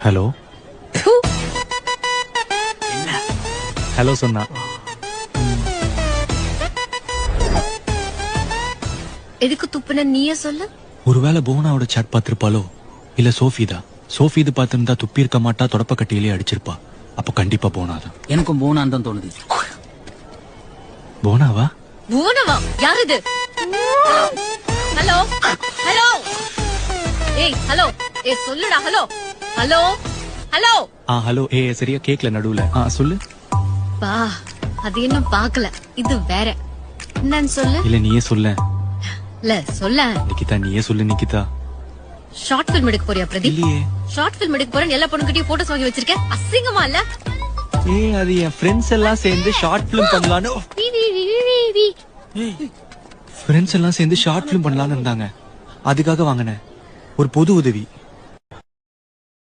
Hello hello சொன்னா எதுக்கு துப்புன நீயே சொல்லு. ஒருவேளை புவனாவோட சாட் பார்த்திருப்பாளோ இல்ல சோஃபி இது பார்த்திருந்தா துப்பி இருக்க மாட்டா தொடப்ப கட்டியிலே அடிச்சிருப்பா. அப்ப கண்டிப்பா போனாதான். எனக்கும் போனான்னு தான் தோணுது. போனாவா? பூனவா? யார் இது? ஹலோ ஹலோ ஏய் ஹலோ ஏய் சொல்லுடா. ஹலோ ஹலோ ஹலோ ஹலோ சரியா கேக்கல நடுவுல. சொல்லு. பா அது இன்னும் பாக்கல. இது வேற என்னன்னு சொல்லு. இல்ல நீயே சொல்ல. இல்ல சொல்ல. நிக்கிதா நீயே சொல்லு நிக்கிதா. ஷார்ட் பிலிம் எடுக்க போறியா பிரதீப்? இல்லையே. ஷார்ட் பிலிம் எடுக்க போறேன்னு எல்லா பொண்ணுகிட்டயும் போட்டோஸ் வாங்கி வச்சிருக்கேன். அசிங்கமா இல்ல? அது என் ஃப்ரெண்ட்ஸ் எல்லாம் சேர்ந்து ஷார்ட் பிலிம் பண்ணலான்னு. ஃப்ரெண்ட்ஸ் எல்லாம் சேர்ந்து ஷார்ட் பிலிம் பண்ணலான்னு இருந்தாங்க. அதுக்காக வாங்கினேன். ஒரு பொது உதவி.